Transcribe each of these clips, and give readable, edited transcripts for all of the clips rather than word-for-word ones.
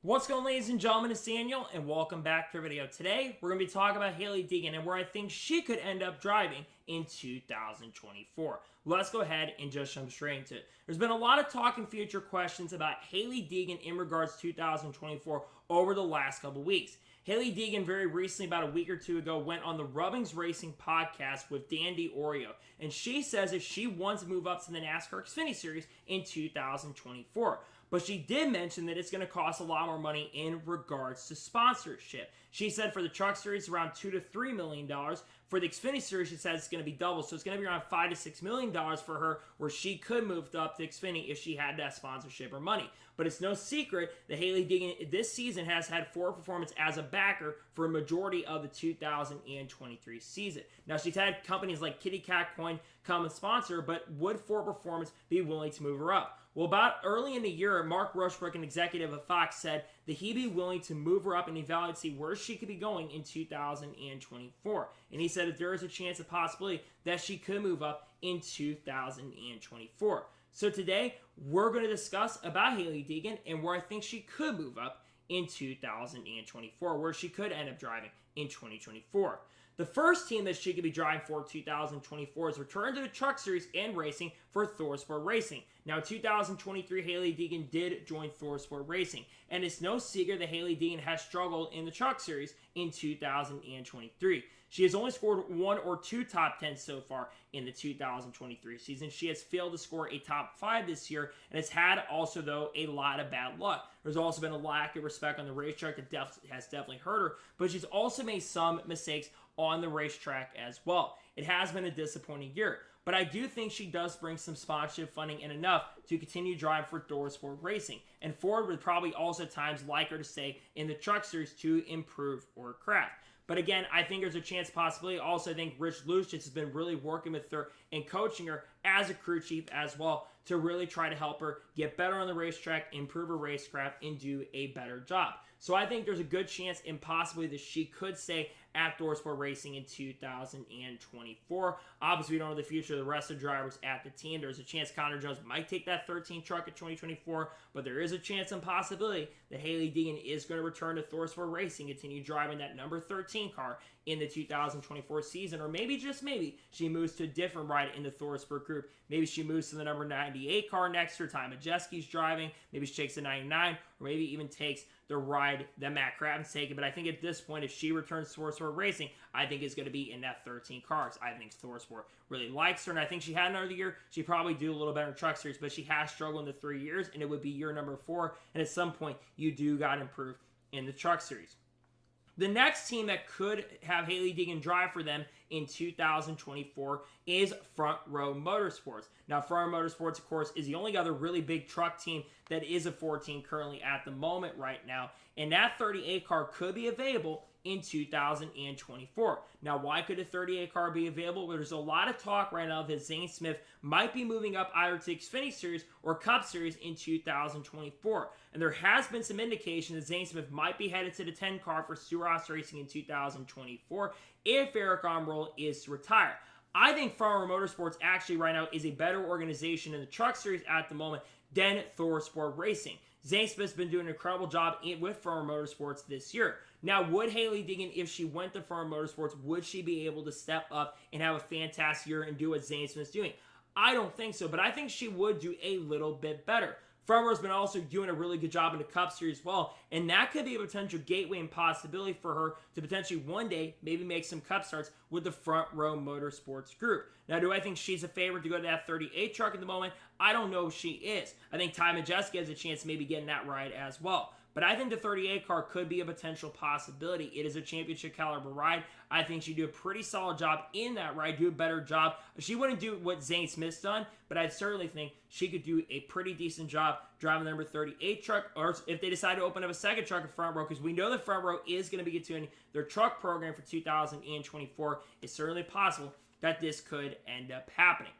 What's going on, ladies and gentlemen? It's Daniel, and welcome back to our video. Today, we're going to be talking about Hailie Deegan and where I think she could end up driving in 2024. Let's go ahead and just jump straight into it. There's been a lot of talk and future questions about Hailie Deegan in regards to 2024 over the last couple weeks. Hailie Deegan very recently, about a week or two ago, went on the RSS Racing podcast with Dan D'Orio, and she says that she wants to move up to the NASCAR Xfinity Series in 2024. But she did mention that it's going to cost a lot more money in regards to sponsorship. She said for the Truck Series, around $2 to $3 million. For the Xfinity Series, she says it's going to be double. So it's going to be around $5 to $6 million for her, where she could move up to Xfinity if she had that sponsorship or money. But it's no secret that Hailie Deegan this season has had Ford Performance as a backer for a majority of the 2023 season. Now, she's had companies like Kitty Cat Coin come and sponsor, but would Ford Performance be willing to move her up? Well, about early in the year, Mark Rushbrook, an executive of Fox, said that he'd be willing to move her up and evaluate to see where she could be going in 2024. And he said that there is a chance, a possibility, that she could move up in 2024. So today, we're going to discuss about Hailie Deegan and where I think she could move up in 2024, where she could end up driving in 2024. The first team that she could be driving for 2024 is return to the Truck Series and racing for Thors For Racing. Now, in 2023, Hailie Deegan did join Thors For Racing, and it's no secret that Hailie Deegan has struggled in the Truck Series in 2023. She has only scored one or two top 10s so far in the 2023 season. She has failed to score a top 5 this year, and has had also, though, a lot of bad luck. There's also been a lack of respect on the racetrack that has definitely hurt her, but she's also made some mistakes on the racetrack as well. It has been a disappointing year, but I do think she does bring some sponsorship funding in enough to continue driving for Thors For Racing, and Ford would probably also at times like her to stay in the Truck Series to improve her craft. But again, I think there's a chance possibility. Also, I think Rich Lucius has been really working with her and coaching her as a crew chief as well to really try to help her get better on the racetrack, improve her racecraft, and do a better job. So I think there's a good chance and possibly that she could stay at Thors For Racing in 2024. Obviously, we don't know the future of the rest of the drivers at the team. There's a chance Connor Jones might take that 13 truck in 2024, but there is a chance and possibility that Hailie Deegan is going to return to Thors For Racing, continue driving that number 13 car in the 2024 season, or maybe, just maybe, she moves to a different ride in the Thors For group. Maybe she moves to the number 98 car next year, Ty Majeski's driving. Maybe she takes the 99, or maybe even takes the ride that Matt Craven's taking. But I think at this point, if she returns to Thors For Racing, I think it's going to be in that 13 cars. I think Thors For really likes her, and I think she had another year. She'd probably do a little better in Truck Series, but she has struggled in the 3 years, and it would be year number 4. And at some point, you do got to improve in the Truck Series. The next team that could have Hailie Deegan drive for them in 2024 is Front Row Motorsports. Now, Front Row Motorsports, of course, is the only other really big truck team that is a 14 currently at the moment right now. And that 38 car could be available in 2024. Now, why could a 38 car be available? Well, there's a lot of talk right now that Zane Smith might be moving up either to Xfinity Series or Cup Series in 2024. And there has been some indication that Zane Smith might be headed to the 10 car for Stewart-Haas Racing in 2024 if Eric Almirola is to retire. I think Front Row Motorsports actually right now is a better organization in the Truck Series at the moment than Thors For Racing. Zane Smith's been doing an incredible job with Front Row Motorsports this year. Now, would Hailie Deegan, if she went to Front Row Motorsports, would she be able to step up and have a fantastic year and do what Zane Smith's doing? I don't think so, but I think she would do a little bit better. Front Row's been also doing a really good job in the Cup Series as well, and that could be a potential gateway and possibility for her to potentially one day maybe make some Cup starts with the Front Row Motorsports group. Now, do I think she's a favorite to go to that 38 truck at the moment? I don't know if she is. I think Ty Majeski has a chance of maybe getting that ride as well. But I think the 38 car could be a potential possibility. It is a championship caliber ride. I think she'd do a pretty solid job in that ride, do a better job. She wouldn't do what Zane Smith's done, but I certainly think she could do a pretty decent job driving the number 38 truck, or if they decide to open up a second truck at Front Row, because we know the Front Row is going to be continuing their truck program for 2024. It's certainly possible that this could end up happening.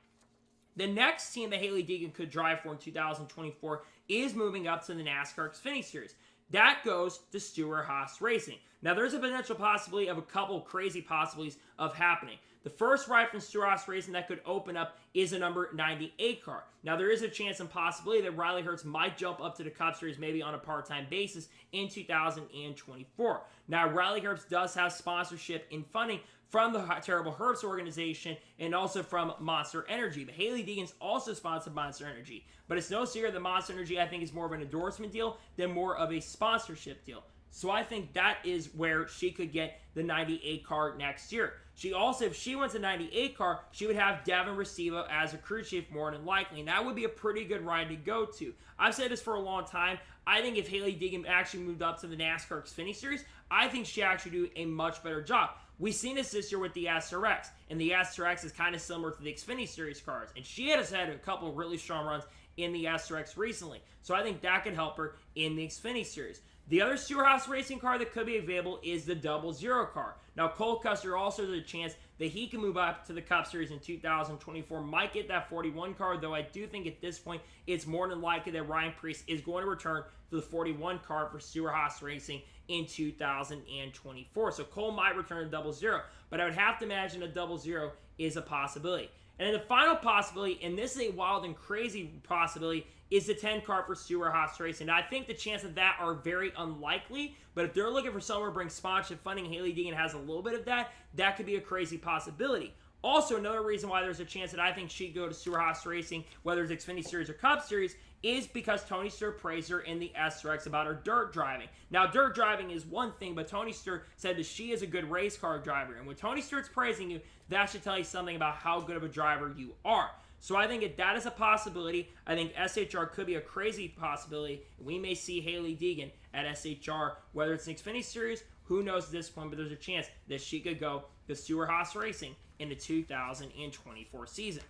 The next team that Hailie Deegan could drive for in 2024 is moving up to the NASCAR Xfinity Series. That goes to Stewart-Haas Racing. Now, there's a potential possibility of a couple crazy possibilities of happening. The first ride from Stewart-Haas Racing that could open up is a number 98 car. Now, there is a chance and possibility that Riley Herbst might jump up to the Cup Series maybe on a part-time basis in 2024. Now, Riley Herbst does have sponsorship and funding from the Terrible Herbst organization and also from Monster Energy. But Hailie Deegan's also sponsored Monster Energy. But it's no secret that Monster Energy, I think, is more of an endorsement deal than more of a sponsorship deal. So I think that is where she could get the 98 car next year. She also, if she wins a 98 car, she would have Devin Restivo as a crew chief more than likely. And that would be a pretty good ride to go to. I've said this for a long time. I think if Hailie Deegan actually moved up to the NASCAR Xfinity Series, I think she actually do a much better job. We've seen this year with the SRX, and the SRX is kind of similar to the Xfinity Series cars. And she has had a couple of really strong runs in the SRX recently. So I think that could help her in the Xfinity Series. The other Stewart-Haas Racing car that could be available is the 00 car. Now, Cole Custer also has a chance that he can move up to the Cup Series in 2024. Might get that 41 car, though I do think at this point it's more than likely that Ryan Preece is going to return to the 41 car for Stewart-Haas Racing in 2024. So Cole might return to 00, but I would have to imagine a 00 is a possibility. And then the final possibility, and this is a wild and crazy possibility, is the 10 car for Stewart-Haas Racing. Now, I think the chances of that are very unlikely, but if they're looking for someone to bring sponsorship funding, Hailie Deegan has a little bit of that. That could be a crazy possibility. Also, another reason why there's a chance that I think she'd go to Stewart-Haas Racing, whether it's Xfinity Series or Cup Series, is because Tony Stewart praised her in the SRX about her dirt driving. Now, dirt driving is one thing, but Tony Stewart said that she is a good race car driver. And when Tony Stewart's praising you, that should tell you something about how good of a driver you are. So I think that is a possibility. I think SHR could be a crazy possibility. We may see Hailie Deegan at SHR, whether it's an Xfinity Series, who knows at this point, but there's a chance that she could go to Stewart-Haas Racing in the 2024 season.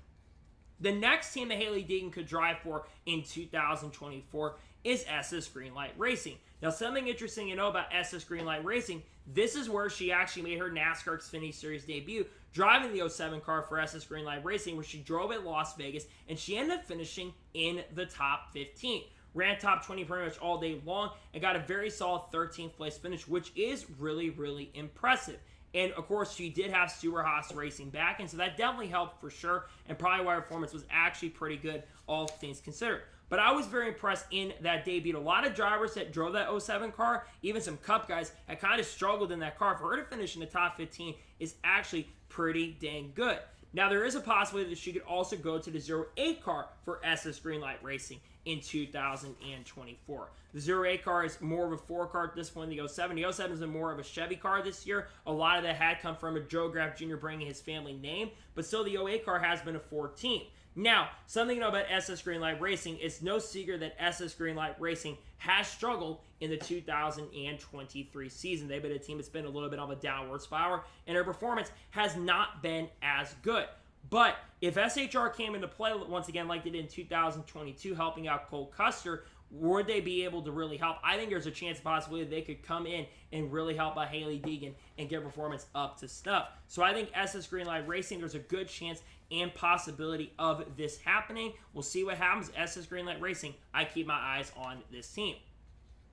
The next team that Hailie Deegan could drive for in 2024 is SS Greenlight Racing. Now, something interesting to know about SS Greenlight Racing, this is where she actually made her NASCAR Xfinity Series debut, driving the 07 car for SS Greenlight Racing, where she drove at Las Vegas, and she ended up finishing in the top 15. Ran top 20 pretty much all day long, and got a very solid 13th place finish, which is really, really impressive. And, of course, she did have Stewart-Haas Racing back, and so that definitely helped for sure, and probably why her performance was actually pretty good, all things considered. But I was very impressed in that debut. A lot of drivers that drove that 07 car, even some Cup guys, had kind of struggled in that car. For her to finish in the top 15 is actually pretty dang good. Now, there is a possibility that she could also go to the 08 car for SS Greenlight Racing in 2024. The 08 car is more of a 4 car at this point than the 07. The 07 is more of a Chevy car this year. A lot of that had come from a Joe Graf Jr. bringing his family name, but still the 08 car has been a 4 team. Now, something to know about SS Greenlight Racing, it's no secret that SS Greenlight Racing has struggled in the 2023 season. They've been a team that's been a little bit of a downward spiral, and their performance has not been as good. But if SHR came into play once again like they did in 2022, helping out Cole Custer, would they be able to really help? I think there's a chance possibly they could come in and really help out Hailie Deegan and get performance up to snuff. So I think SS Greenlight Racing, there's a good chance and possibility of this happening. We'll see what happens. SS Greenlight Racing, I keep my eyes on this team.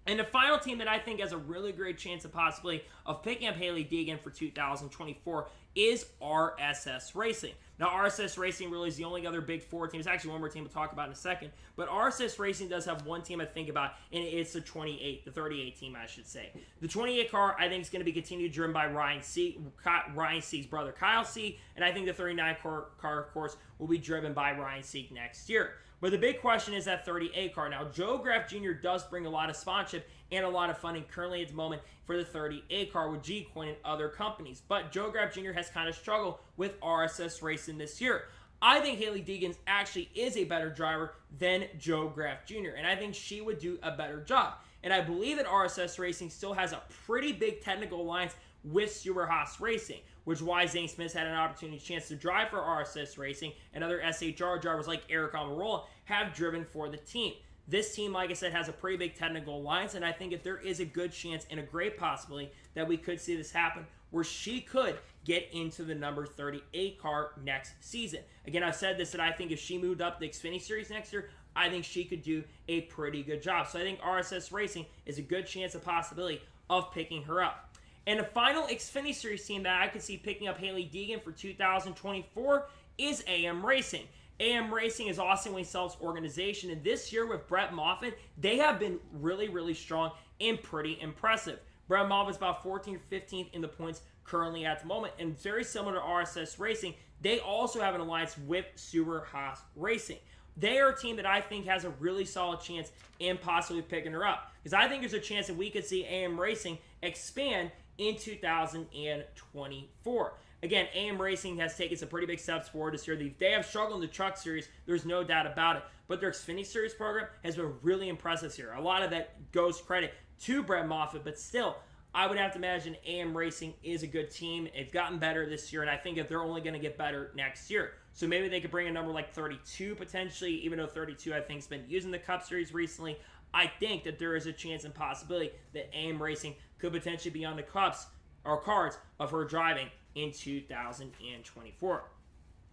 And the final team that I think has a really great chance of possibly of picking up Hailie Deegan for 2024 is RSS Racing. Now, RSS Racing really is the only other Big Four team. It's actually one more team we'll talk about in a second. But RSS Racing does have one team I think about, and it's the 38 team, I should say. The 28 car, I think, is going to be continued driven by Ryan Sieg's brother, Kyle Sieg. And I think the 39 car, of course, will be driven by Ryan Sieg next year. But the big question is that 38 car. Now, Joe Graf Jr. does bring a lot of sponsorship and a lot of funding currently at the moment for the 38 car with G-Coin and other companies. But Joe Graf Jr. has kind of struggled with RSS Racing this year. I think Hailie Deegan actually is a better driver than Joe Graf Jr., and I think she would do a better job. And I believe that RSS Racing still has a pretty big technical alliance with Stewart-Haas Racing, which is why Zane Smith's had an opportunity chance to drive for RSS Racing, and other SHR drivers like Eric Almirola have driven for the team. This team, like I said, has a pretty big technical alliance, and I think if there is a good chance and a great possibility that we could see this happen, where she could get into the number 38 car next season. Again, I've said this, that I think if she moved up the Xfinity Series next year, I think she could do a pretty good job. So I think RSS Racing is a good chance, a possibility of picking her up. And the final Xfinity Series team that I could see picking up Hailie Deegan for 2024 is AM Racing. AM Racing is Austin Wayne-Self's organization, and this year with Brett Moffitt, they have been really, really strong and pretty impressive. Brett Moffitt's about 14th or 15th in the points currently at the moment, and very similar to RSS Racing, they also have an alliance with Stewart-Haas Racing. They are a team that I think has a really solid chance in possibly picking her up, because I think there's a chance that we could see AM Racing expand in 2024. Again, AM Racing has taken some pretty big steps forward this year. They have struggled in the Truck Series, there's no doubt about it, but their Xfinity Series program has been really impressive here. A lot of that goes credit to Brett Moffitt, but still, I would have to imagine AM Racing is a good team. They've gotten better this year, and I think that they're only going to get better next year. So maybe they could bring a number like 32 potentially, even though 32 I think has been using the Cup Series recently. I think that there is a chance and possibility that AM Racing could potentially be on the Cups or cards of her driving in 2024.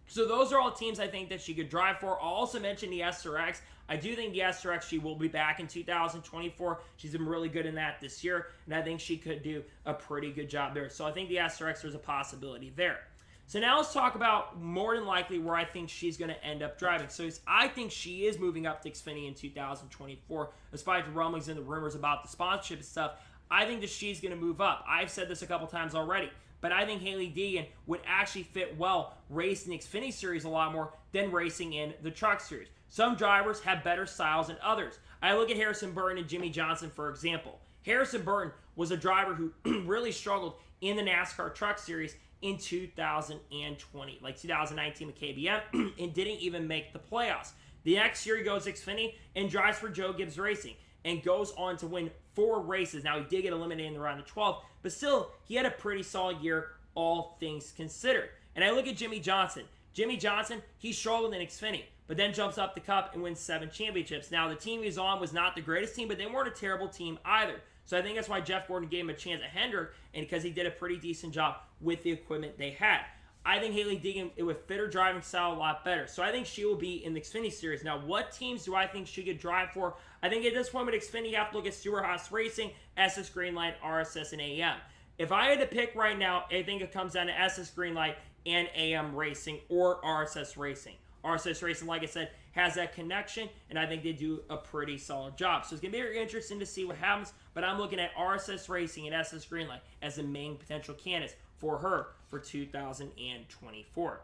So those are all teams I think that she could drive for. I'll also mention the SRX. I do think the SRX, she will be back in 2024. She's been really good in that this year, and I think she could do a pretty good job there. So I think the SRX, there's a possibility there. So now let's talk about more than likely where I think she's going to end up driving. So I think she is moving up to Xfinity in 2024, despite the rumblings and the rumors about the sponsorship and stuff. I think that she's going to move up. I've said this a couple times already, but I think Hailie Deegan would actually fit well racing the Xfinity Series a lot more than racing in the Truck Series. Some drivers have better styles than others. I look at Harrison Burton and Jimmy Johnson, for example. Harrison Burton was a driver who really struggled in the NASCAR Truck Series in 2020, like 2019 with KBM, and didn't even make the playoffs. The next year he goes Xfinity and drives for Joe Gibbs Racing and goes on to win 4 races. Now, he did get eliminated in the round of 12, but still, he had a pretty solid year, all things considered. And I look at Jimmy Johnson. Jimmy Johnson, he struggled in Xfinity, but then jumps up the Cup and wins 7 championships. Now, the team he's on was not the greatest team, but they weren't a terrible team either. So I think that's why Jeff Gordon gave him a chance at Hendrick, and because he did a pretty decent job with the equipment they had. I think Hailie Deegan, it would fit her driving style a lot better. So I think she will be in the Xfinity Series. Now, what teams do I think she could drive for? I think at this point with Xfinity, you have to look at Stewart-Haas Racing, SS Greenlight, RSS, and AM. If I had to pick right now, I think it comes down to SS Greenlight and AM Racing or RSS Racing. RSS Racing, like I said, has that connection, and I think they do a pretty solid job. So it's going to be very interesting to see what happens, but I'm looking at RSS Racing and SS Greenlight as the main potential candidates for her for 2024.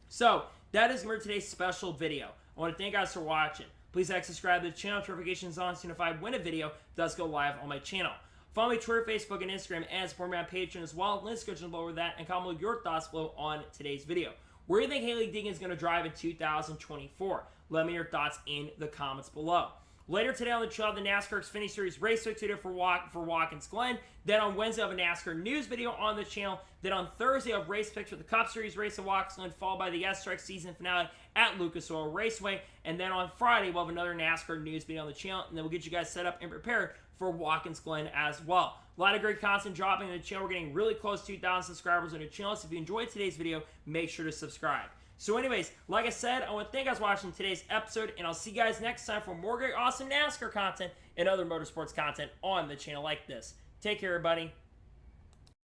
So that is for today's special video. I want to thank you guys for watching. Please like, subscribe to the channel, notifications on, so notified when a video does go live on my channel. Follow me on Twitter, Facebook, and Instagram, and support me on Patreon as well. Links go below that, and comment your thoughts below on today's video. Where do you think Hailie Deegan is going to drive in 2024? Let me know your thoughts in the comments below. Later today on the channel, the NASCAR Xfinity Series race week video for Watkins Glen. Then on Wednesday, I have a NASCAR news video on the channel. Then on Thursday, I have race picks for the Cup Series race at Watkins Glen, followed by the SRX season finale at Lucas Oil Raceway. And then on Friday, we'll have another NASCAR news video on the channel, and then we'll get you guys set up and prepared for Watkins Glen as well. A lot of great content dropping on the channel. We're getting really close to 2,000 subscribers on the channel, so if you enjoyed today's video, make sure to subscribe. So anyways, like I said, I want to thank you guys for watching today's episode, and I'll see you guys next time for more great, awesome NASCAR content and other motorsports content on the channel like this. Take care, everybody.